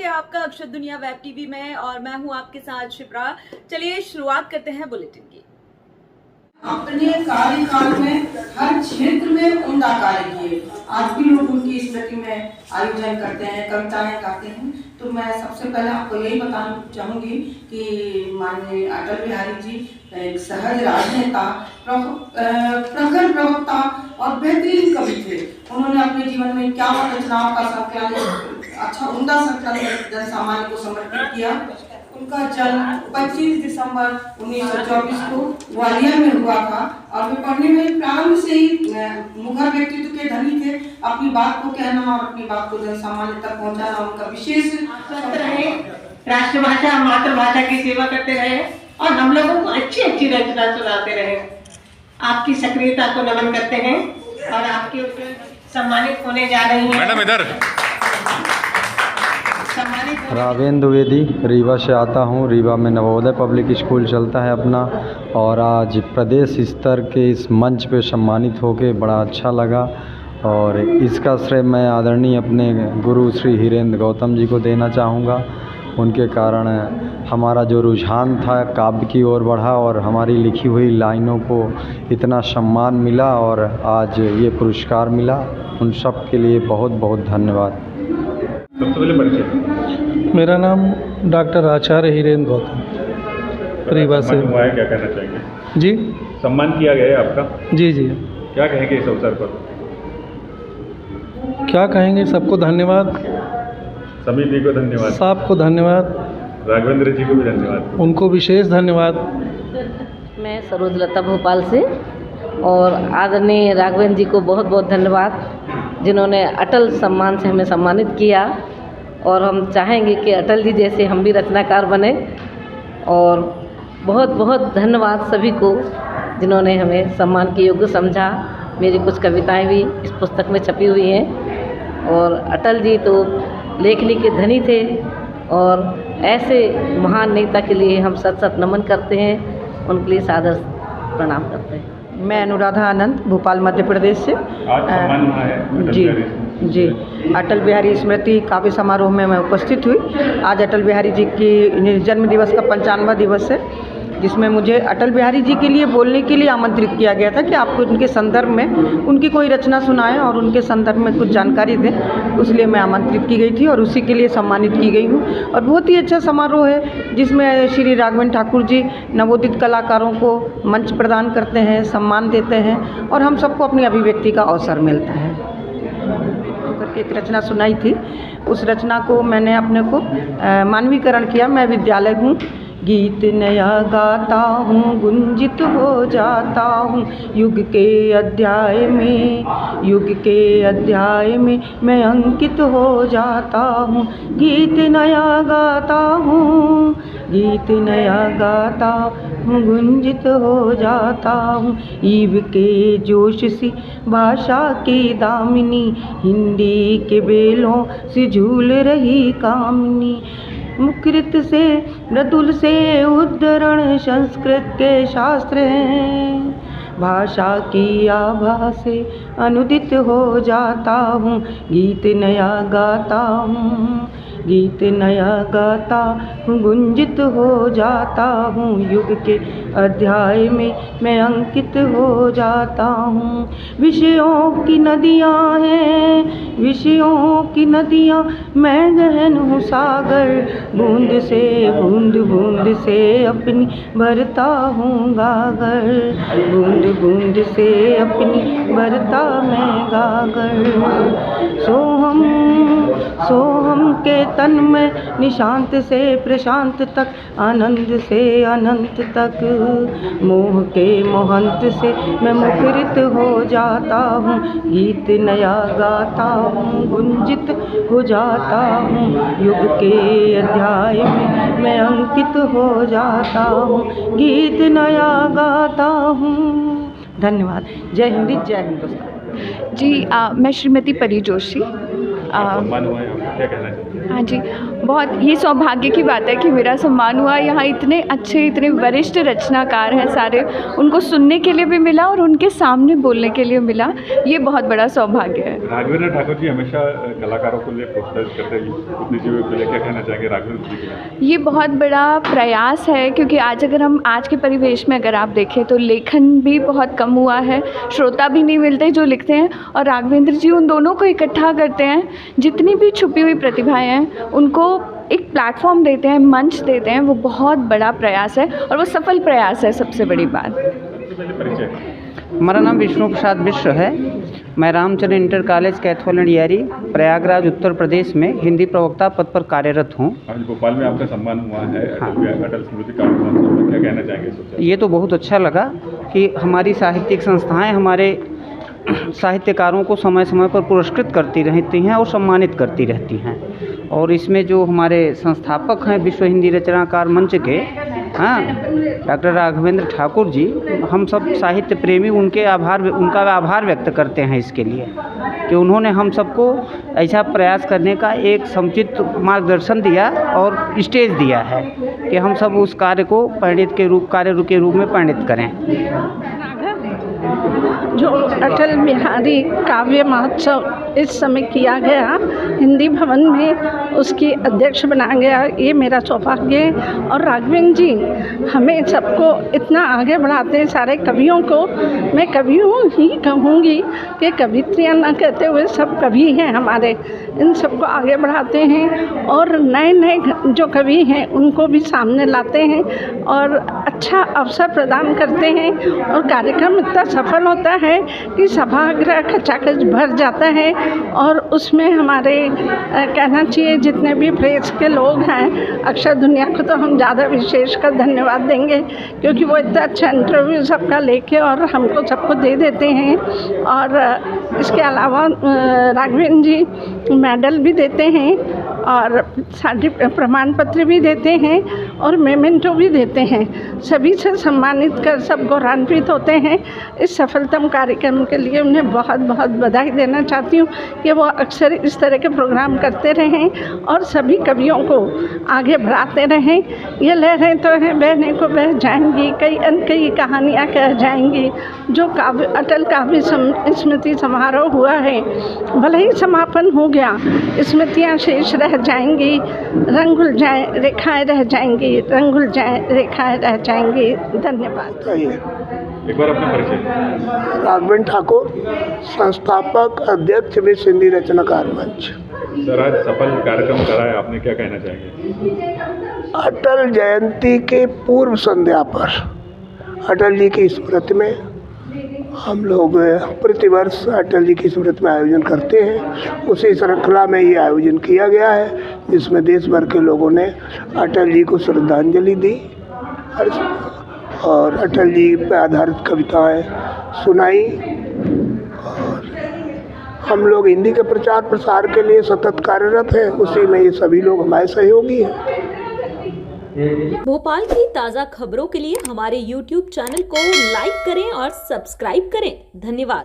है आपका अक्षत दुनिया वेब टीवी में और मैं हूं आपके साथ शिप्रा। चलिए शुरुआत करते हैं बुलेटिन की। अपने कार्यकाल में हर क्षेत्र में उम्दा कार्य किए। आज भी लोग उनकी स्मृति में आयोजन करते हैं, कविताएं गाते हैं। तो मैं सबसे पहले आपको यही बताना चाहूंगी कि माननीय अटल बिहारी जी एक सहज राजनेता, प्रखर प्रवक्ता और बेहतरीन कवि थे। उन्होंने अपने जीवन में क्या रचनाओं का संकलन, अच्छा उम्दा संकलन जन सामान्य को समर्पित किया। उनका जन्म 25 दिसंबर 1924 को ग्वालियर में हुआ था और वे पढ़ने में प्रारंभ से ही मुखर व्यक्तित्व के धनी थे। अपनी बात को कहना और अपनी बात को जन सामान्य तक पहुंचाना उनका विशेष रहे। राष्ट्रभाषा मातृभाषा की सेवा करते रहे और हम लोगों को अच्छी अच्छी रचना सुनाते रहे। आपकी सक्रियता को नमन करते हैं और आपके ऊपर सम्मानित होने जा रही हैं मैडम इधर। राघवेंद्र द्विवेदी, रीवा से आता हूँ। रीवा में नवोदय पब्लिक स्कूल चलता है अपना, और आज प्रदेश स्तर के इस मंच पे सम्मानित होके बड़ा अच्छा लगा। और इसका श्रेय मैं आदरणीय अपने गुरु श्री हीरेंद्र गौतम जी को देना चाहूँगा। उनके कारण हमारा जो रुझान था काव्य की ओर बढ़ा और हमारी लिखी हुई लाइनों को इतना सम्मान मिला और आज ये पुरस्कार मिला। उन सब के लिए बहुत बहुत धन्यवाद। सबसे पहले परिचय। मेरा नाम डॉक्टर आचार्य हीरेंद्र गौतम, रीवा से। क्या कहना चाहेंगे? जी, सम्मान किया गया है आपका। जी जी। क्या कहेंगे इस अवसर पर? क्या कहेंगे, सबको धन्यवाद, समिति को धन्यवाद, सबको धन्यवाद, राघवेंद्र जी को भी धन्यवाद, उनको विशेष धन्यवाद। मैं सरोजलता भोपाल से, और आदरणीय राघवेंद्र जी को बहुत बहुत धन्यवाद जिन्होंने अटल सम्मान से हमें सम्मानित किया। और हम चाहेंगे कि अटल जी जैसे हम भी रचनाकार बने। और बहुत बहुत धन्यवाद सभी को जिन्होंने हमें सम्मान के योग्य समझा। मेरी कुछ कविताएं भी इस पुस्तक में छपी हुई हैं। और अटल जी तो लेखनी के धनी थे और ऐसे महान नेता के लिए हम सत सत नमन करते हैं, उनके लिए सादर प्रणाम करते हैं। मैं अनुराधा आनंद, भोपाल मध्य प्रदेश से। आज सम्मान हुआ है अटल जी बिहारी। जी, अटल बिहारी स्मृति काव्य समारोह में मैं उपस्थित हुई। आज अटल बिहारी जी की जन्म दिवस का 95वां दिवस है, जिसमें मुझे अटल बिहारी जी के लिए बोलने के लिए आमंत्रित किया गया था कि आपको उनके संदर्भ में उनकी कोई रचना सुनाएं और उनके संदर्भ में कुछ जानकारी दें। इसलिए मैं आमंत्रित की गई थी और उसी के लिए सम्मानित की गई हूँ। और बहुत ही अच्छा समारोह है जिसमें श्री राघवेंद्र ठाकुर जी नवोदित कलाकारों को मंच प्रदान करते हैं, सम्मान देते हैं और हम सबको अपनी अभिव्यक्ति का अवसर मिलता है। करके एक रचना सुनाई थी, उस रचना को मैंने अपने को मानवीकरण किया। मैं विद्यालय हूँ, गीत नया गाता हूँ, गुंजित हो जाता हूँ युग के अध्याय में, युग के अध्याय में मैं अंकित हो जाता हूँ। गीत नया गाता हूँ, गीत नया गाता हूँ, गुंजित हो जाता हूँ। ईव के जोश सी भाषा की दामिनी, हिंदी के बेलों से झूल रही कामनी। मुकृत से मृदुल से उद्धरण संस्कृत के शास्त्र हैं, भाषा की आभा से अनुदित हो जाता हूँ। गीत नया गाता हूँ, गीत नया गाता हूँ, गुंजित हो जाता हूँ। युग के अध्याय में मैं अंकित हो जाता हूँ। विषयों की नदियाँ हैं, विषयों की नदियाँ, मैं गहन हूँ सागर, बूंद से बूंद बूंद से अपनी भरता हूँ गागर, बूंद बूंद से अपनी भरता मैं गागर। सोहम के तन में निशांत से प्रशांत तक, आनंद से अनंत तक, मोह के मोहंत से मैं मुखरित हो जाता हूँ। गीत नया गाता हूँ, गुंजित हो जाता हूँ, युग के अध्याय में मैं अंकित हो जाता हूँ। गीत नया गाता हूँ। धन्यवाद। जय हिंद, जय हिंदुस्तान। जी, मैं श्रीमती परी जोशी। सम्मान हुआ है, क्या कहना चाहिए? हाँ जी, बहुत ही सौभाग्य की बात है कि मेरा सम्मान हुआ। यहाँ इतने अच्छे, इतने वरिष्ठ रचनाकार हैं सारे, उनको सुनने के लिए भी मिला और उनके सामने बोलने के लिए मिला। ये बहुत बड़ा सौभाग्य है। राघवेंद्र ठाकुर जी हमेशा कलाकारों को लिए प्रोत्साहित करते हैं, अपनी जीवन के लिए क्या कहना चाहेंगे राघवेंद्र जी के लिए? ये बहुत बड़ा प्रयास है, क्योंकि आज अगर हम आज के परिवेश में अगर आप देखें तो लेखन भी बहुत कम हुआ है, श्रोता भी नहीं मिलते जो लिखते हैं, और राघवेंद्र जी उन दोनों को इकट्ठा करते हैं। जितनी भी छुपी हुई प्रतिभाएं हैं उनको एक प्लेटफॉर्म देते हैं, मंच देते हैं। वो बहुत बड़ा प्रयास है और वो सफल प्रयास है, सबसे बड़ी बात। हमारा नाम विष्णु प्रसाद मिश्र है। मैं Ramchandra inter college Kaithol and यारी प्रयागराज उत्तर प्रदेश में हिंदी प्रवक्ता पद पर कार्यरत हूँ। आज भोपाल में आपका सम्मान हुआ है, हाँ। अटल स्मृति कार्ड महोत्सव, क्या कहना चाहेंगे? ये तो बहुत अच्छा लगा कि हमारी साहित्यिक संस्थाएं हमारे साहित्यकारों को समय समय पर पुरस्कृत करती रहती हैं और सम्मानित करती रहती हैं। और इसमें जो हमारे संस्थापक हैं विश्व हिंदी रचनाकार मंच के, हाँ, डॉक्टर राघवेंद्र ठाकुर जी, हम सब साहित्य प्रेमी उनका आभार व्यक्त करते हैं इसके लिए कि उन्होंने हम सबको ऐसा प्रयास करने का एक समुचित मार्गदर्शन दिया और स्टेज दिया है कि हम सब उस कार्य को कार्य के रूप में परिणित करें। जो अटल बिहारी काव्य महोत्सव इस समय किया गया हिंदी भवन में, उसकी अध्यक्ष बनाया गया, ये मेरा सौभाग्य है। और राघवेंद्र जी हमें सबको इतना आगे बढ़ाते हैं, सारे कवियों को। मैं कवियों ही कहूँगी कि कवित्रियाँ ना कहते हुए सब कवि हैं हमारे, इन सबको आगे बढ़ाते हैं और नए नए जो कवि हैं उनको भी सामने लाते हैं और अच्छा अवसर प्रदान करते हैं। और कार्यक्रम इतना सफल होता है कि सभागृह खचाखच भर जाता है और उसमें हमारे कहना चाहिए जितने भी प्रेस के लोग हैं, अक्षर दुनिया को तो हम ज़्यादा विशेष कर धन्यवाद देंगे, क्योंकि वो इतना अच्छा इंटरव्यू सबका लेके और हमको सबको दे देते हैं। और इसके अलावा राघवेंद्र जी मेडल भी देते हैं और प्रमाण पत्र भी देते हैं और मेमेंटो भी देते हैं। सभी से सम्मानित कर सब गौरवान्वित होते हैं। इस सफलतम कार्यक्रम के लिए उन्हें बहुत बहुत बधाई देना चाहती हूँ कि वो अक्सर इस तरह के प्रोग्राम करते रहें और सभी कवियों को आगे बढ़ाते रहें। ये लहरें तो हैं बहने को बह जाएंगी, कई कहानियाँ कह जाएंगी। जो अटल काव्य स्मृति समारोह हुआ है, भले ही समापन हो गया, स्मृतियाँ शेष रह जाएंगी, रंग घुल जाए रेखाएँ रह जाएंगी, रंग घुल जाए रेखाएँ रह जाएंगी। धन्यवाद। एक बार अपना परिचय। राघवेंद्र ठाकुर, संस्थापक अध्यक्ष विश्व हिंदी रचनाकार मंच। सर, आज सफल कार्यक्रम कराया, आपने क्या कहना चाहेंगे? अटल जयंती के पूर्व संध्या पर अटल जी की स्मृति में हम लोग प्रतिवर्ष अटल जी की स्मृति में आयोजन करते हैं। उसी श्रृंखला में ये आयोजन किया गया है, जिसमें देश भर के लोगों ने अटल जी को श्रद्धांजलि दी और अटल जी पर आधारित कविताएं सुनाई। और हम लोग हिंदी के प्रचार प्रसार के लिए सतत कार्यरत हैं, उसी में ये सभी लोग हमारे सहयोगी हैं। भोपाल की ताज़ा खबरों के लिए हमारे YouTube चैनल को लाइक करें और सब्सक्राइब करें। धन्यवाद।